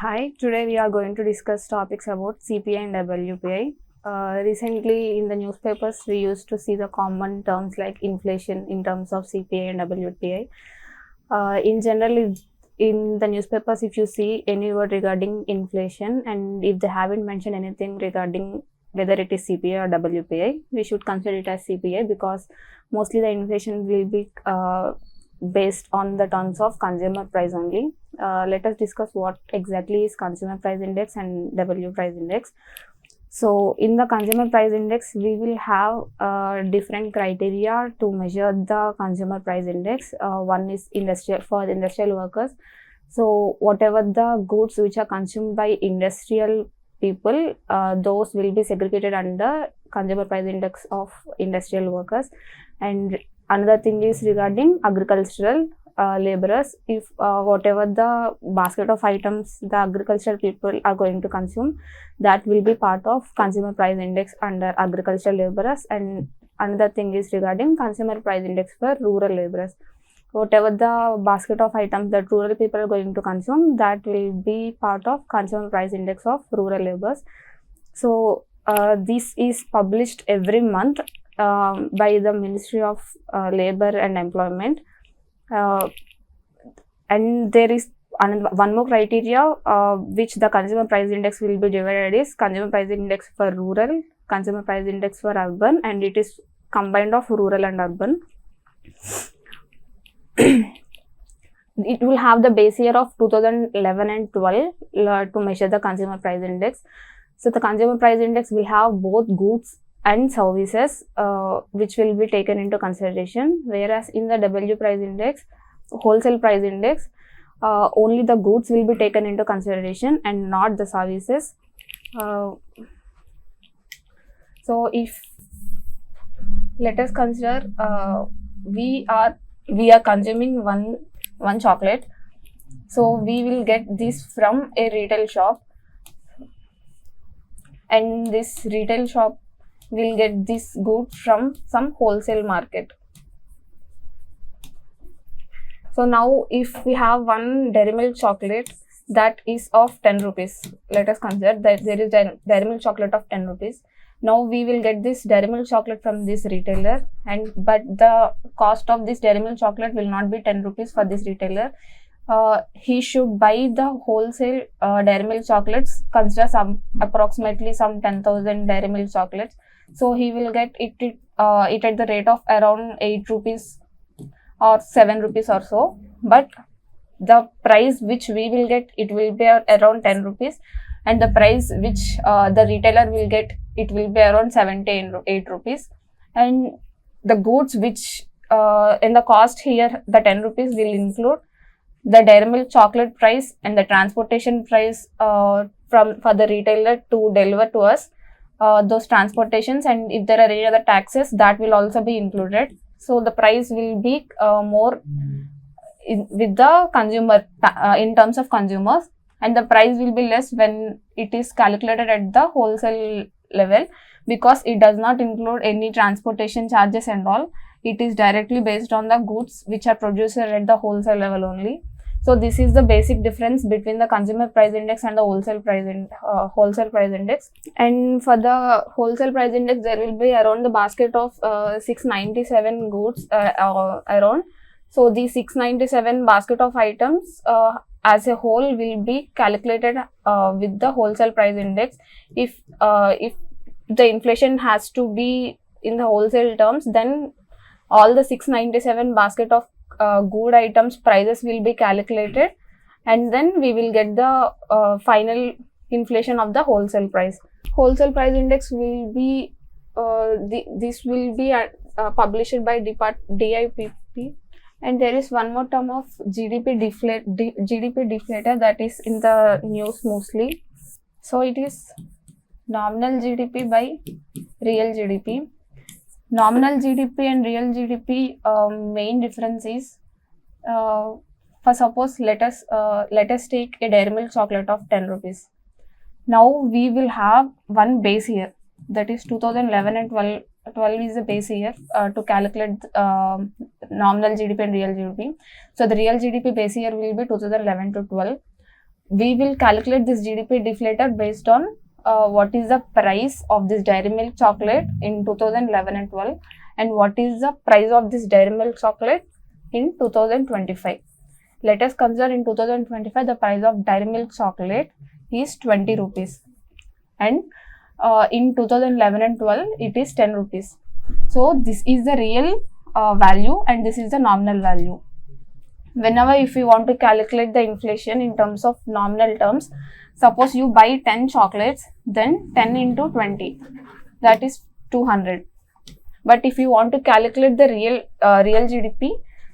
Hi, today we are going to discuss topics about CPI and WPI. Recently in the newspapers, we used to see the common terms like inflation in terms of CPI and WPI. In general, in the newspapers, if you see any word regarding inflation and if they haven't mentioned anything regarding whether it is CPI or WPI, we should consider it as CPI because mostly the inflation will be based on the terms of consumer price only. Let us discuss what exactly is consumer price index and W price index. So in the consumer price index, we will have different criteria to measure the consumer price index. One is for industrial workers. So whatever the goods which are consumed by industrial people, those will be segregated under consumer price index of industrial workers. And another thing is regarding agricultural laborers. If whatever the basket of items the agricultural people are going to consume, that will be part of consumer price index under agricultural laborers. And another thing is regarding consumer price index for rural laborers. Whatever the basket of items that rural people are going to consume, that will be part of consumer price index of rural laborers. So this is published every month by the Ministry of Labor and Employment. And there is one more criteria which the consumer price index will be divided is consumer price index for rural, consumer price index for urban, and it is combined of rural and urban. It will have the base year of 2011 and 12 to measure the consumer price index. So the consumer price index will have both goods and services which will be taken into consideration, whereas in the W price index, wholesale price index, only the goods will be taken into consideration and not the services. So if let us consider we are consuming one chocolate, so we will get this from a retail shop, and this retail shop will get this good from some wholesale market. So now if we have one Dairy Milk chocolate that is of 10 rupees, let us consider that there is Dairy Milk chocolate of 10 rupees. Now we will get this Dairy Milk chocolate from this retailer, but the cost of this Dairy Milk chocolate will not be 10 rupees for this retailer. He should buy the wholesale Dairy Milk chocolates, consider approximately some 10,000 Dairy Milk chocolates. So he will get it at the rate of around 8 rupees or 7 rupees or so. But the price which we will get, it will be around 10 rupees. And the price which the retailer will get, it will be around 8 rupees. And the goods which in the cost here, the 10 rupees will include the Dairy Milk chocolate price and the transportation price for the retailer to deliver to us. Those transportations, and if there are any other taxes, that will also be included. So the price will be more with the consumer in terms of consumers, and the price will be less when it is calculated at the wholesale level, because it does not include any transportation charges and all. It is directly based on the goods which are produced at the wholesale level only. So this is the basic difference between the consumer price index and the wholesale price index. And for the wholesale price index, there will be around the basket of 697 goods around. So the 697 basket of items as a whole will be calculated with the wholesale price index. If the inflation has to be in the wholesale terms, then all the 697 basket of good items prices will be calculated, and then we will get the final inflation of the wholesale price. Wholesale price index will be this will be published by DIPP. And there is one more term of GDP deflator that is in the news mostly. So it is nominal GDP by real GDP. Nominal GDP and real GDP main difference is, for suppose let us take a Dairy Milk chocolate of 10 rupees. Now we will have one base year, that is 2011 and 12 is the base year to calculate nominal GDP and real GDP. So the real GDP base year will be 2011 to 12. we will calculate this GDP deflator based on what is the price of this dairy milk chocolate in 2011 and 12 and what is the price of this dairy milk chocolate in 2025. Let us consider in 2025 the price of dairy milk chocolate is 20 rupees and in 2011 and 12 it is 10 rupees. So this is the real value and this is the nominal value. Whenever if you want to calculate the inflation in terms of nominal terms, suppose you buy 10 chocolates, then 10 into 20, that is 200. But if you want to calculate the real GDP,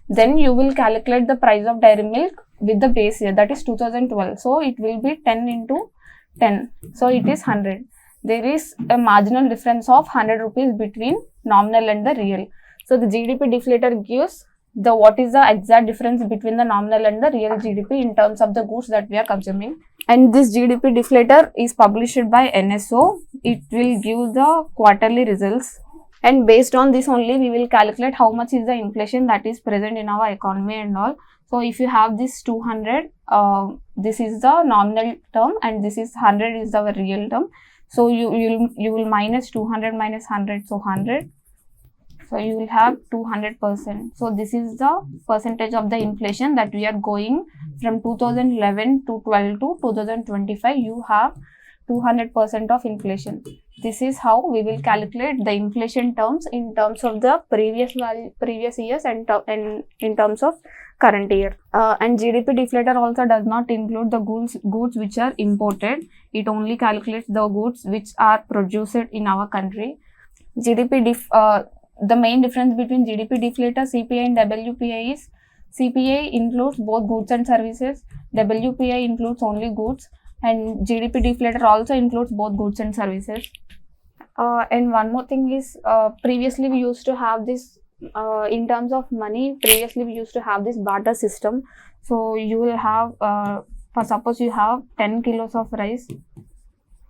then you will calculate the price of dairy milk with the base year, that is 2012. So it will be 10 into 10. So it is 100. There is a marginal difference of 100 rupees between nominal and the real. So the GDP deflator gives the what is the exact difference between the nominal and the real GDP in terms of the goods that we are consuming. And this GDP deflator is published by NSO. It will give the quarterly results. And based on this only, we will calculate how much is the inflation that is present in our economy and all. So if you have this 200, this is the nominal term and this is 100 is our real term. So you will minus 200 minus 100, so 100. So you will have 200%. So this is the percentage of the inflation that we are going from 2011 to 12 to 2025. You have 200% of inflation. This is how we will calculate the inflation terms in terms of the previous years and in terms of current year. And GDP deflator also does not include the goods which are imported. It only calculates the goods which are produced in our country. The main difference between GDP deflator, CPI and WPI is CPI includes both goods and services, WPI includes only goods, and GDP deflator also includes both goods and services. And one more thing is, previously we used to have this, in terms of money, previously we used to have this barter system. So you will have, for suppose you have 10 kilos of rice,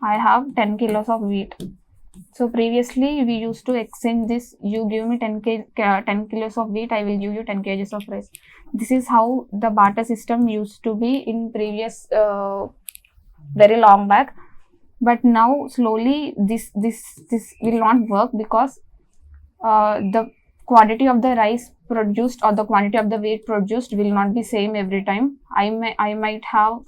I have 10 kilos of wheat. So previously we used to exchange this, you give me 10 kilos of wheat, I will give you 10 kgs of rice. This is how the barter system used to be in previous, very long back. But now slowly this will not work because the quantity of the rice produced or the quantity of the wheat produced will not be same every time. I might have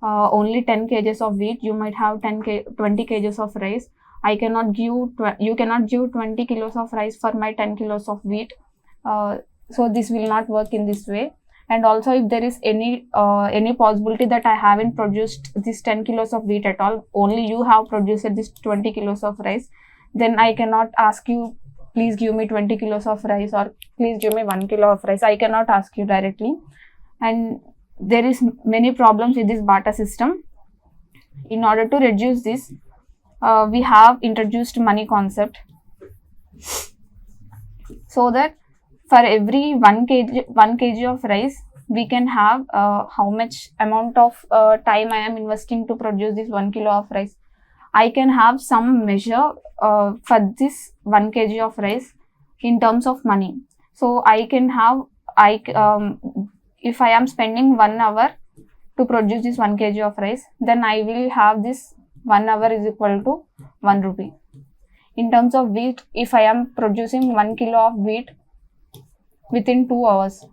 only 10 kgs of wheat, you might have 20 kgs of rice. You cannot give 20 kilos of rice for my 10 kilos of wheat. So this will not work in this way. And also if there is any possibility that I haven't produced this 10 kilos of wheat at all, only you have produced this 20 kilos of rice, then I cannot ask you, please give me 20 kilos of rice or please give me 1 kilo of rice. I cannot ask you directly. And there is many problems with this barter system. In order to reduce this, we have introduced money concept, so that for every 1 kg of rice, we can have how much amount of time I am investing to produce this 1 kilo of rice. I can have some measure for this 1 kg of rice in terms of money. So I can have, if I am spending 1 hour to produce this 1 kg of rice, then I will have this 1 hour is equal to 1 rupee. In terms of wheat, if I am producing 1 kilo of wheat within 2 hours,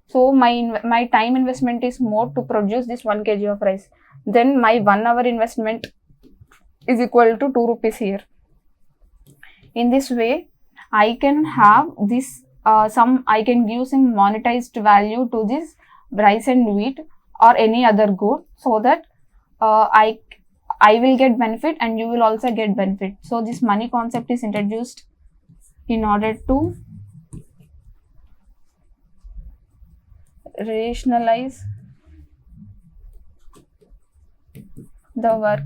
so my time investment is more to produce this 1 kg of rice, then my 1 hour investment is equal to 2 rupees here. In this way, I can have this, I can give some monetized value to this rice and wheat or any other good, so that I will get benefit and you will also get benefit. So this money concept is introduced in order to rationalize the work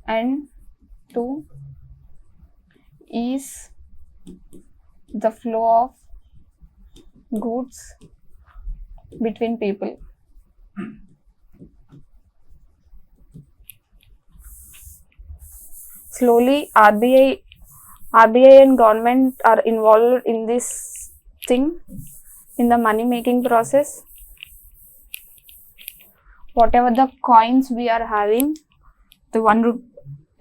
and to ease the flow of goods between people. Slowly, RBI and government are involved in this thing, in the money making process. whatever the coins we are having, the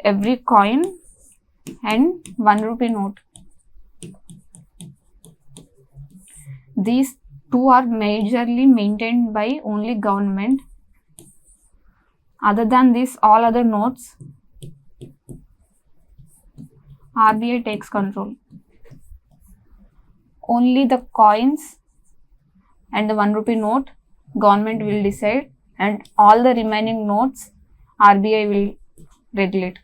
every coin and 1 rupee note, these two are majorly maintained by only government. Other than this, all other notes, RBI takes control. Only the coins and the 1 rupee note government will decide, and all the remaining notes RBI will regulate.